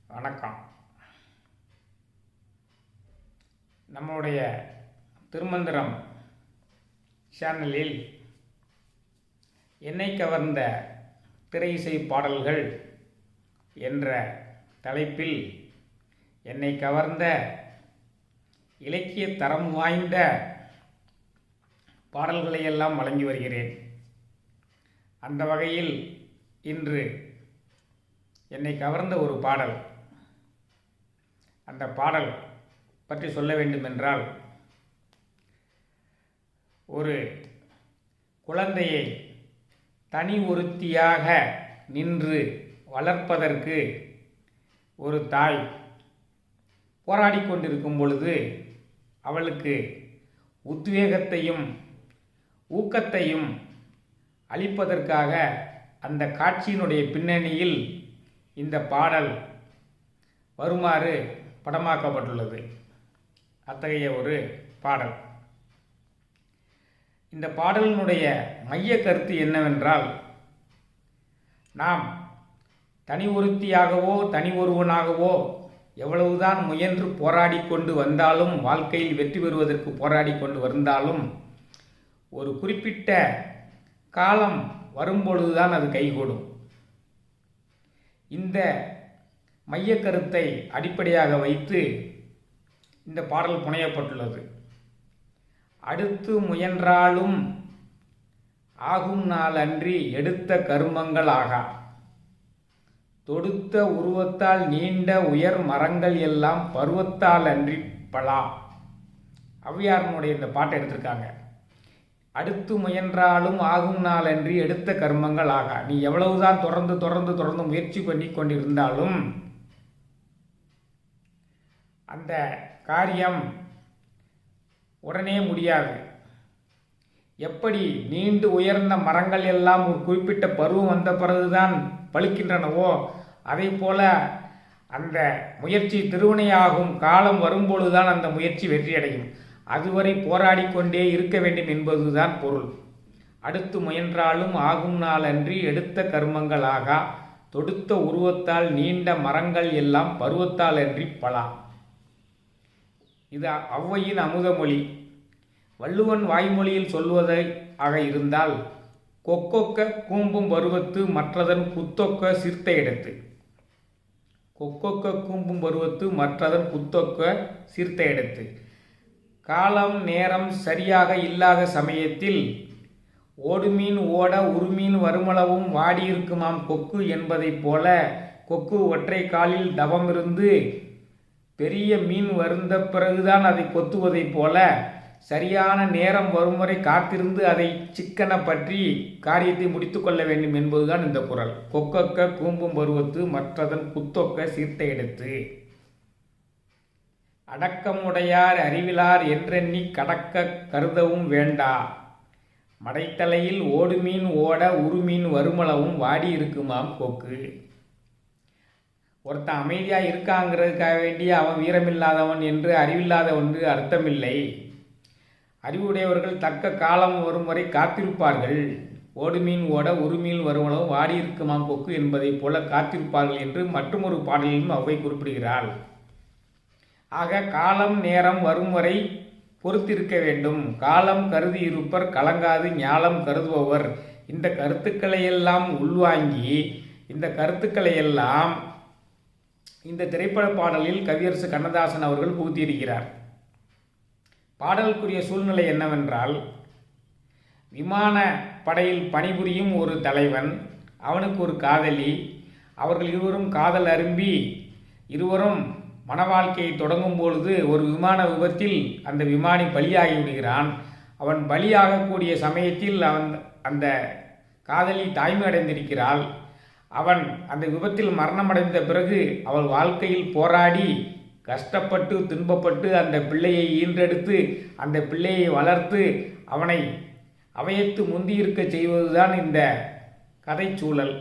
வணக்கம். நம்முடைய திருமந்திரம் சேனலில் என்னை கவர்ந்த திரை இசை பாடல்கள் என்ற தலைப்பில் என்னை கவர்ந்த இலக்கிய தரம் வாய்ந்த பாடல்களையெல்லாம் வழங்கி வருகிறேன். அந்த வகையில் இன்று என்னை கவர்ந்த ஒரு பாடல், அந்த பாடல் பற்றி சொல்ல வேண்டுமென்றால், ஒரு குழந்தையை தனி ஒருத்தியாக நின்று வளர்ப்பதற்கு ஒரு தாய் போராடி கொண்டிருக்கும் பொழுது அவளுக்கு உத்வேகத்தையும் ஊக்கத்தையும் அளிப்பதற்காக அந்த காட்சியினுடைய பின்னணியில் இந்த பாடல் வருமாறு படமாக்கப்பட்டுள்ளது. அத்தகைய ஒரு பாடல். இந்த பாடலினுடைய மைய கருத்து என்னவென்றால், நாம் தனி ஒருத்தியாகவோ தனி ஒருவனாகவோ எவ்வளவுதான் முயன்று போராடி கொண்டு வந்தாலும், வாழ்க்கையில் வெற்றி பெறுவதற்கு போராடி கொண்டு வந்தாலும், ஒரு குறிப்பிட்ட காலம் வரும்பொழுதுதான் அது கைகூடும். இந்த மைய கருத்தை அடிப்படையாக வைத்து இந்த பாடல் புனையப்பட்டுள்ளது. அடுத்து முயன்றாலும் ஆகும் நாள் அன்றி எடுத்த கருமங்கள் ஆகா, தொடுத்த உருவத்தால் நீண்ட உயர் மரங்கள் எல்லாம் பருவத்தால் அன்றி பலா. ஔவையாரனுடைய இந்த பாட்டை எடுத்திருக்காங்க. அடுத்து முயன்றாலும் ஆகும் நாள் அன்றி எடுத்த கர்மங்கள் ஆகா. நீ எவ்வளவுதான் தொடர்ந்து முயற்சி பண்ணி கொண்டிருந்தாலும் அந்த காரியம் உடனே முடியாது. எப்படி நீண்டு உயர்ந்த மரங்கள் எல்லாம் ஒரு குறிப்பிட்ட பருவம் வந்த பிறகுதான் பழுக்கின்றனவோ, அதை போல அந்த முயற்சி திருவினையாகும் காலம் வரும்பொழுதுதான் அந்த முயற்சி வெற்றியடையும். அதுவரை போராடி கொண்டே இருக்க வேண்டும் என்பதுதான் பொருள். அடுத்து முயன்றாலும் ஆகும் நாள் அன்றி எடுத்த கர்மங்கள் ஆகா, தொடுத்த உருவத்தால் நீண்ட மரங்கள் எல்லாம் பருவத்தால் அன்றி பலா. இது ஔவையின் அமுதமொழி. வள்ளுவன் வாய்மொழியில் சொல்வதை ஆக இருந்தால், கொக்கொக்க கூம்பும் பருவத்து மற்றதன் குத்தொக்க சிர்த்த இடத்து. கொக்கொக்க கூம்பும் பருவத்து மற்றதன் குத்தொக்க சிர்த்த இடத்து. காலம் நேரம் சரியாக இல்லாத சமயத்தில் ஓடுமீன் ஓட உருமீன் வருமளவும் வாடியிருக்குமாம் கொக்கு என்பதைப் போல, கொக்கு ஒற்றை காலில் தவமிருந்து பெரிய மீன் வருந்த பிறகுதான் அதை கொத்துவதைப் போல, சரியான நேரம் வரும் வரை காத்திருந்து அதை சிக்கன பற்றி காரியத்தை முடித்து கொள்ள வேண்டும் என்பதுதான் இந்த குறள். கொக்கொக்க கூம்பும் பருவத்து மற்றதன் குத்தொக்க சீர்த்த எடுத்து. அடக்கமுடையார் அறிவிலார் என்றெண்ணி கடக்க கருதவும் வேண்டா, மடைத்தலையில் ஓடுமீன் ஓட உருமீன் வருமளவும் வாடி இருக்குமாம் கொக்கு. ஒருத்தன் அமைதியா இருக்காங்கிறதுக்காக வேண்டி அவன் வீரமில்லாதவன் என்று அறிவில்லாதவன் என்று அர்த்தமில்லை. அறிவுடையவர்கள் தக்க காலம் வரும் வரை காத்திருப்பார்கள். ஓடுமீன் ஓட உருமீன் வருமளவும் வாடி இருக்குமாம் கொக்கு என்பதைப் போல காத்திருப்பார்கள் என்று மற்றொரு பாடலிலும் அவ்வை குறிப்பிடுகிறாள். ஆக காலம் நேரம் வரும் வரை பொறுத்திருக்க வேண்டும். காலம் கருதி இருப்பர் கலங்காது ஞாலம் கருதுபவர். இந்த கருத்துக்களையெல்லாம் உள்வாங்கி இந்த கருத்துக்களையெல்லாம் இந்த திரைப்பட பாடலில் கவியரசு கண்ணதாசன் அவர்கள் புகுத்தியிருக்கிறார். பாடலுக்குரிய சூழ்நிலை என்னவென்றால், விமான படையில் பணிபுரியும் ஒரு தலைவன், அவனுக்கு ஒரு காதலி. அவர்கள் இருவரும் காதல் அரும்பி இருவரும் மன வாழ்க்கையை தொடங்கும் பொழுது ஒரு விமான விபத்தில் அந்த விமானி பலியாகி விடுகிறான். அவன் பலியாகக்கூடிய சமயத்தில் அந்த காதலி தாய்மை அடைந்திருக்கிறாள். அவன் அந்த விபத்தில் மரணமடைந்த பிறகு அவள் வாழ்க்கையில் போராடி கஷ்டப்பட்டு துன்பப்பட்டு அந்த பிள்ளையை ஈன்றெடுத்து அந்த பிள்ளையை வளர்த்து அவனை அவையத்து முந்தியிருக்க செய்வதுதான் இந்த கதைச்சூழல்.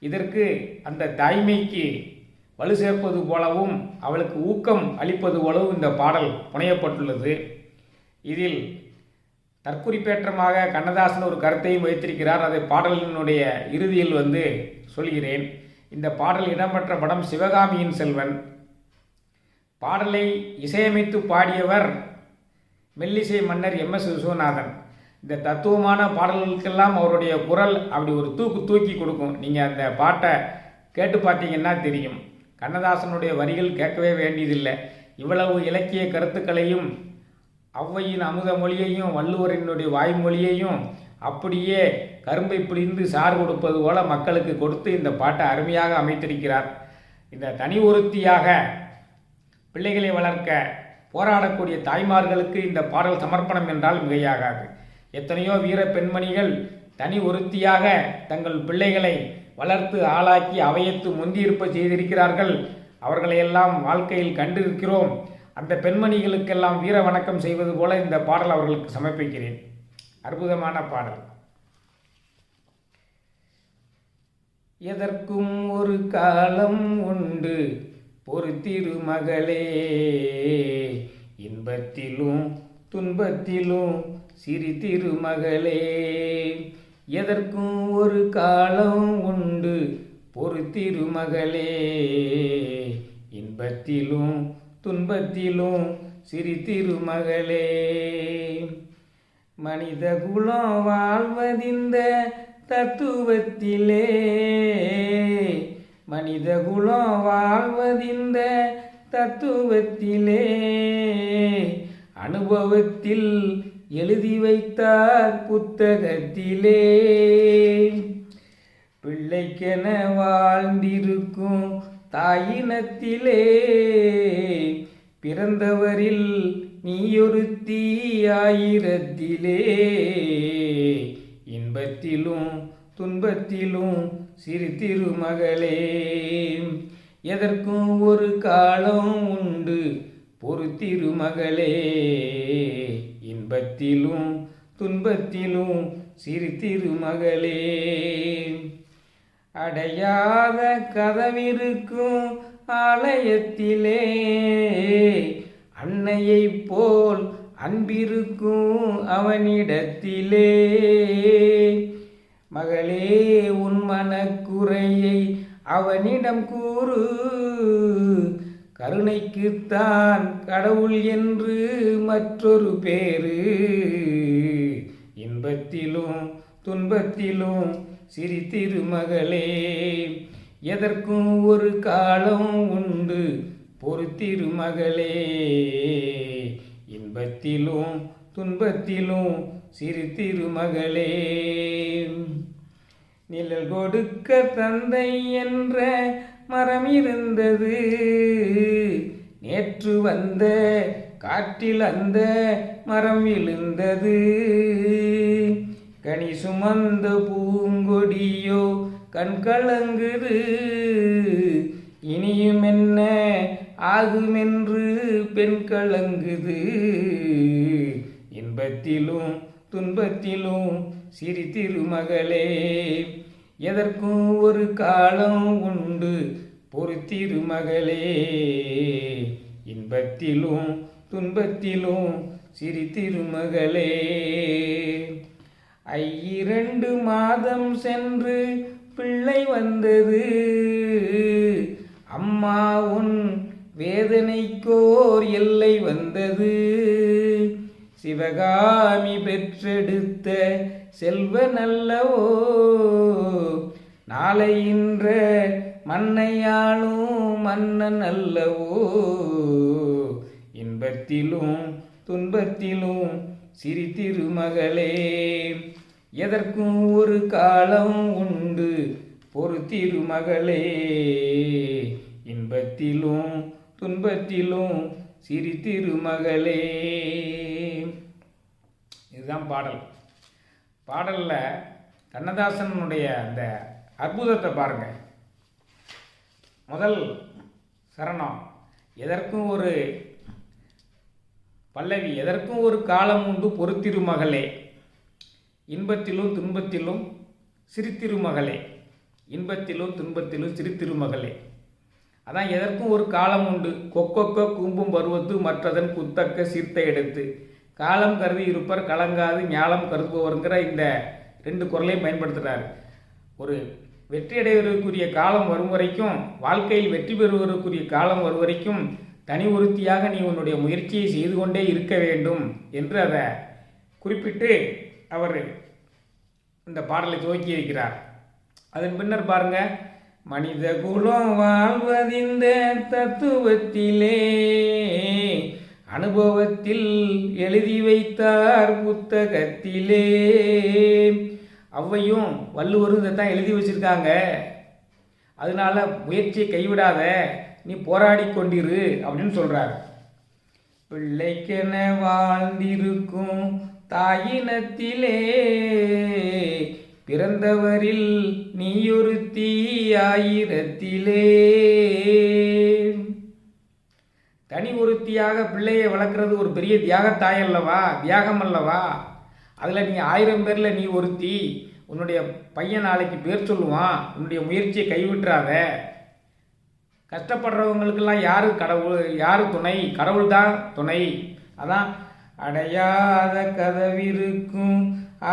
இதற்கு அந்த தாய்மைக்கு வலு சேர்ப்பது போலவும் அவளுக்கு ஊக்கம் அளிப்பது போலவும் இந்த பாடல் புனையப்பட்டுள்ளது. இதில் தற்குறிப்பேற்றமாக கண்ணதாசன் ஒரு கருத்தையும் வைத்திருக்கிறார். அதை பாடலினுடைய இறுதியில் சொல்கிறேன். இந்த பாடல் இடம்பெற்ற படம் சிவகாமியின் செல்வன். பாடலை இசையமைத்து பாடியவர் மெல்லிசை மன்னர் எம்.எஸ். விஸ்வநாதன். இந்த தத்துவமான பாடல்களுக்கெல்லாம் அவருடைய குரல் அப்படி ஒரு தூக்கி கொடுக்கும். நீங்கள் அந்த பாட்டை கேட்டு பார்த்தீங்கன்னா தெரியும். கண்ணதாசனுடைய வரிகள் கேட்கவே வேண்டியதில்லை. இவ்வளவு இலக்கிய கருத்துக்களையும் ஔவையின் அமுத மொழியையும் வள்ளுவரினுடைய வாய்மொழியையும் அப்படியே கரும்பை பிழிந்து சாறு கொடுப்பது போல மக்களுக்கு கொடுத்து இந்த பாட்டை அருமையாக அமைத்திருக்கிறார். இந்த தனி ஒருத்தியாக பிள்ளைகளை வளர்க்க போராடக்கூடிய தாய்மார்களுக்கு இந்த பாடல் சமர்ப்பணம் என்றால் மிகையாகாது. எத்தனையோ வீர பெண்மணிகள் தனி ஒருத்தியாக தங்கள் பிள்ளைகளை வளர்த்து ஆளாக்கி அவையத்து முந்தியிருப்ப செய்திருக்கிறார்கள். அவர்களையெல்லாம் வாழ்க்கையில் கண்டிருக்கிறோம். அந்த பெண்மணிகளுக்கெல்லாம் வீர வணக்கம் செய்வது போல இந்த பாடல் அவர்களுக்கு சமர்ப்பிக்கிறேன். அற்புதமான பாடல். எதற்கும் ஒரு காலம் உண்டு பொறுத்திருமகளே, இன்பத்திலும் துன்பத்திலும் சிரித்திருமகளே. எதற்கும் ஒரு காலம் உண்டு பொறுத்திருமகளே, இன்பத்திலும் துன்பத்திலும் சிரித்திருமகளே. மனித குலம் வாழ்வதிந்த தத்துவத்திலே, மனித குலம் வாழ்வதிந்த தத்துவத்திலே, அனுபவத்தில் எழுதி வைத்தார் புத்தகத்திலே. பிள்ளைக்கென வாழ்ந்திருக்கும் தாயினத்திலே, பிறந்தவரில் நீயொருத்தி ஆயிரத்திலே. இன்பத்திலும் துன்பத்திலும் சிரித்திருமகளே, எதற்கும் ஒரு காலம் உண்டு பொறுத்திருமகளே, இன்பத்திலும் துன்பத்திலும் சிரித்திருமகளே. அடையாத கதவிருக்கும் ஆலயத்திலே, அன்னையைப் போல் அன்பிருக்கும் அவனிடத்திலே. மகளே உன் மனக்குறையை அவனிடம் கூறு, கருணைக்குத்தான் கடவுள் என்று மற்றொரு பேரு. இன்பத்திலும் துன்பத்திலும் சிரித்திருமகளே, எதற்கும் ஒரு காலம் உண்டு பொறுத்திருமகளே, இன்பத்திலும் துன்பத்திலும் சிரித்திருமகளே. நிழல் கொடுக்க தந்தை என்ற மரம் இருந்தது, நேற்று வந்த காற்றில் அந்த மரம் விழுந்தது. கனி சுமந்த பூங்கொடியோ கண் கலங்குது, இனியும் என்ன ஆகுமென்று பெண் கலங்குது. இன்பத்திலும் துன்பத்திலும் சிரித்திருமகளே, எதற்கும் ஒரு காலம் உண்டு பொறுத்திருமகளே, இன்பத்திலும் துன்பத்திலும் சிரித்திருமகளே. 2 மாதம் சென்று பிள்ளை வந்தது, அம்மா உன் வேதனைக்கோர் எல்லை வந்தது. சிவகாமி பெற்றெடுத்த செல்வனல்லவோ, நாளை இன்ற மன்னையாளும் மன்னன் அல்லவோ. இன்பத்திலும் துன்பத்திலும் சிரித்திருமகளே, எதற்கும் ஒரு காலம் உண்டு பொறுத்திருமகளே, இன்பத்திலும் துன்பத்திலும் சிரித்திருமகளே. இதுதான் பாடல். பாடலில் கண்ணதாசனுடைய அந்த அற்புதத்தை பாருங்கள். முதல் சரணம் எதற்கும் ஒரு பல்லவி, எதற்கும் ஒரு காலம் உண்டு பொறுத்திருமகளே, இன்பத்திலும் துன்பத்திலும் சிரித்திருமகளே, இன்பத்திலும் துன்பத்திலும் சிரித்திருமகளே. அதான் எதற்கும் ஒரு காலம் உண்டு, கொக்கொக்க கூம்பும் பருவத்து மற்றதன் குத்தக்க சீர்த்த எடுத்து, காலம் கருதி இருப்பர் கலங்காது ஞாலம் கருதுபவருங்கிற இந்த 2 குறளையும் பயன்படுத்துகிறார். ஒரு வெற்றியடைவதற்குரிய காலம் வரும் வரைக்கும், வாழ்க்கையில் வெற்றி பெறுவதற்குரிய காலம் வரும் வரைக்கும் தனி ஒருத்தியாக நீ உன்னுடைய முயற்சியை செய்து கொண்டே இருக்க வேண்டும் என்று அதை குறிப்பிட்டு அவர் இந்த பாடலை துவக்கி வைக்கிறார். அதன் பின்னர் பாருங்க, மனித குலம் வாழ்வதிந்த தத்துவத்திலே அனுபவத்தில் எழுதி வைத்தார் புத்தகத்திலே. அவ்வையும் வள்ளுவரும் இதைத்தான் எழுதி வச்சிருக்காங்க. அதனால முயற்சியை கைவிடாத, நீ போராடி கொண்டிரு அப்படின்னு சொல்றார். பிள்ளைக்கென வாழ்ந்திருக்கும் தாயினத்திலே பிறந்தவரில் நீயொருத்தி ஆயிரத்திலே. தனி ஒருத்தியாக பிள்ளையை வளர்க்குறது ஒரு பெரிய தியாகத்தாய் அல்லவா, தியாகம் அல்லவா. அதில் நீ 1000 பேரில் நீ ஒருத்தி. உன்னுடைய பையன் நாளைக்கு பேர் சொல்லுவான். உன்னுடைய முயற்சியை கைவிட்டுறாத. கஷ்டப்படுறவங்களுக்கெல்லாம் யாரு கடவுள், யாரு துணை? கடவுள் தான் துணை. அதான் அடையாத கதவிருக்கும்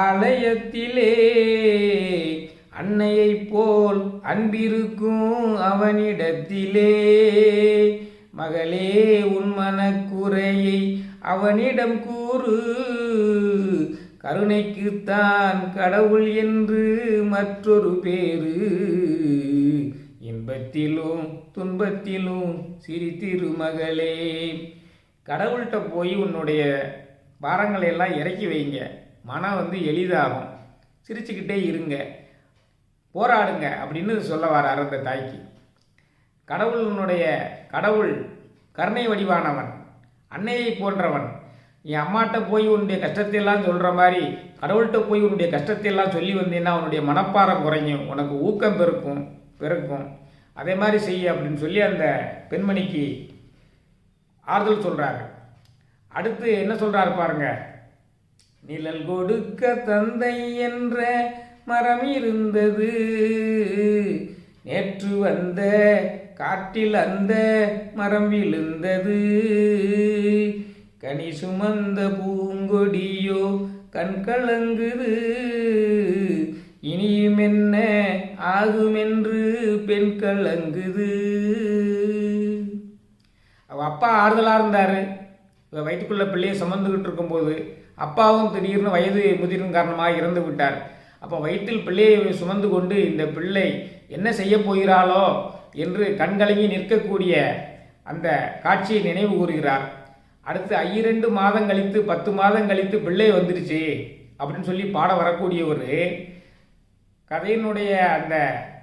ஆலயத்திலே அன்னையை போல் அன்பிருக்கும் அவனிடத்திலே. மகளே உன் மனக்குறையை அவனிடம் கூறு, கருணைக்குத்தான் கடவுள் என்று மற்றொரு பேரு. இன்பத்திலும் துன்பத்திலும் சிரித்திரு மகளே. கடவுள்கிட்ட போய் உன்னுடைய பாரங்களை எல்லாம் இறக்கி வைங்க. மனம் எளிதாகும். சிரிச்சுக்கிட்டே இருங்க, போராடுங்க அப்படின்னு சொல்ல வரார் அந்த தாய்க்கு. கடவுள் கருணை வடிவானவன், அன்னையை போன்றவன். என் அம்மாட்ட போய் உன்னுடைய கஷ்டத்தை எல்லாம் சொல்கிற மாதிரி கடவுள்கிட்ட போய் உன்னுடைய கஷ்டத்தை எல்லாம் சொல்லி வந்தீங்கன்னா உன்னுடைய மனப்பாரம் குறையும், உனக்கு ஊக்கம் பெருக்கும். அதே மாதிரி செய்ய அப்படின்னு சொல்லி அந்த பெண்மணிக்கு ஆறுதல் சொல்கிறாரு. அடுத்து என்ன சொல்கிறாரு பாருங்க. நிழல் கொடுக்க தந்தை என்ற மரம் இருந்தது, நேற்று வந்த காட்டில் அந்த மரம் விழுந்தது. கனி சுமந்த பூங்கொடியோ கண் கலங்குது, இனியும் என்ன ஆகுமென்று பெண் கலங்குது. அவ அப்பா ஆறுதலாக இருந்தார். வயிற்றுக்குள்ள பிள்ளையை சுமந்துக்கிட்டு இருக்கும்போது அப்பாவும் திடீர்னு வயது முதிரும் காரணமாக இறந்து விட்டார். அப்போ வயிற்றில் பிள்ளையை சுமந்து கொண்டு இந்த பிள்ளை என்ன செய்ய போகிறாளோ என்று கண்கலங்கி நிற்கக்கூடிய அந்த காட்சியை நினைவு கூறுகிறார். அடுத்து 2 மாதம் கழித்து 10 மாதம் கழித்து பிள்ளை வந்துருச்சு அப்படின்னு சொல்லி பாட வரக்கூடிய ஒரு கதையினுடைய அந்த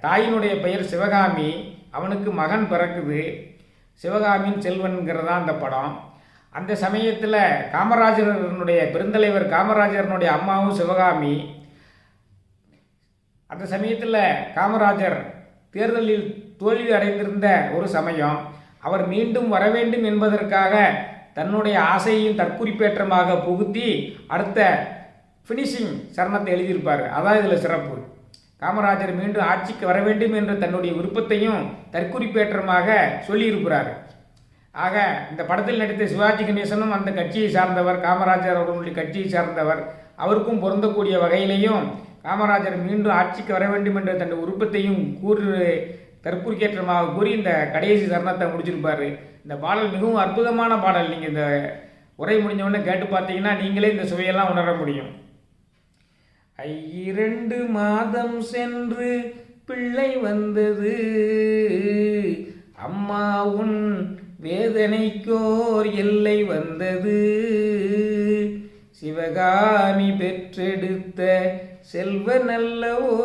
தாயினுடைய பெயர் சிவகாமி. அவனுக்கு மகன் பிறக்குது. சிவகாமியின் செல்வன்கிறதா அந்த படம். அந்த சமயத்தில் காமராஜரனுடைய பெருந்தலைவர் காமராஜரனுடைய அம்மாவும் சிவகாமி. அந்த சமயத்தில் காமராஜர் தேர்தலில் தோல்வி அடைந்திருந்த ஒரு சமயம். அவர் மீண்டும் வர வேண்டும் என்பதற்காக தன்னுடைய ஆசையையும் தற்குறிப்பேற்றமாக புகுத்தி அடுத்த ஃபினிஷிங் சரணத்தை எழுதியிருப்பார். அதான் இதில் சிறப்பு. காமராஜர் மீண்டும் ஆட்சிக்கு வர வேண்டும் என்ற தன்னுடைய விருப்பத்தையும் தற்குறிப்பேற்றமாக சொல்லியிருக்கிறார். ஆக இந்த படத்தில் நடித்த சிவாஜி கணேசனும் அந்த கட்சியை சார்ந்தவர், காமராஜர் அவர்களுடைய கட்சியை சார்ந்தவர். அவருக்கும் பொருந்தக்கூடிய வகையிலையும் காமராஜர் மீண்டும் ஆட்சிக்கு வர வேண்டும் என்ற தன் விருப்பத்தையும் தற்குறிக்கேற்றமாக கூறி இந்த கடைசி சரணத்தை முடிச்சிருப்பார். இந்த பாடல் மிகவும் அற்புதமான பாடல். நீங்கள் இந்த உரை முடிஞ்சவுடனே கேட்டு பார்த்தீங்கன்னா நீங்களே இந்த சுவையெல்லாம் உணர முடியும். 2 மாதம் சென்று பிள்ளை வந்தது, அம்மா உன் வேதனைக்கோர் எல்லை வந்தது. சிவகாமி பெற்றெடுத்த செல்வ நல்லவோ,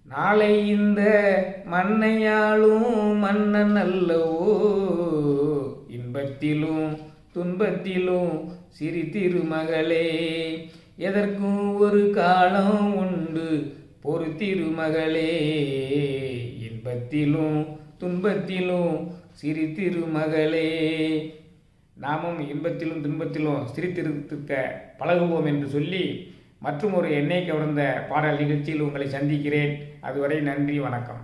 நாளை இந்த மண்ணையாளும் மன்னன் அல்லவோ. இன்பத்திலும் துன்பத்திலும் சிரித்திரு மகளே, எதற்கும் ஒரு காலம் உண்டு பொறுத்திரு மகளே. இன்பத்திலும் துன்பத்திலும் சிரித்திரு மகளே. நாமும் இன்பத்திலும் துன்பத்திலும் சிரித்திருக்க பழகுவோம் என்று சொல்லி மற்றும் ஒரு எண்ணெய் கவர்ந்த பாடல் நிகழ்ச்சியில் உங்களை சந்திக்கிறேன். அதுவரை நன்றி, வணக்கம்.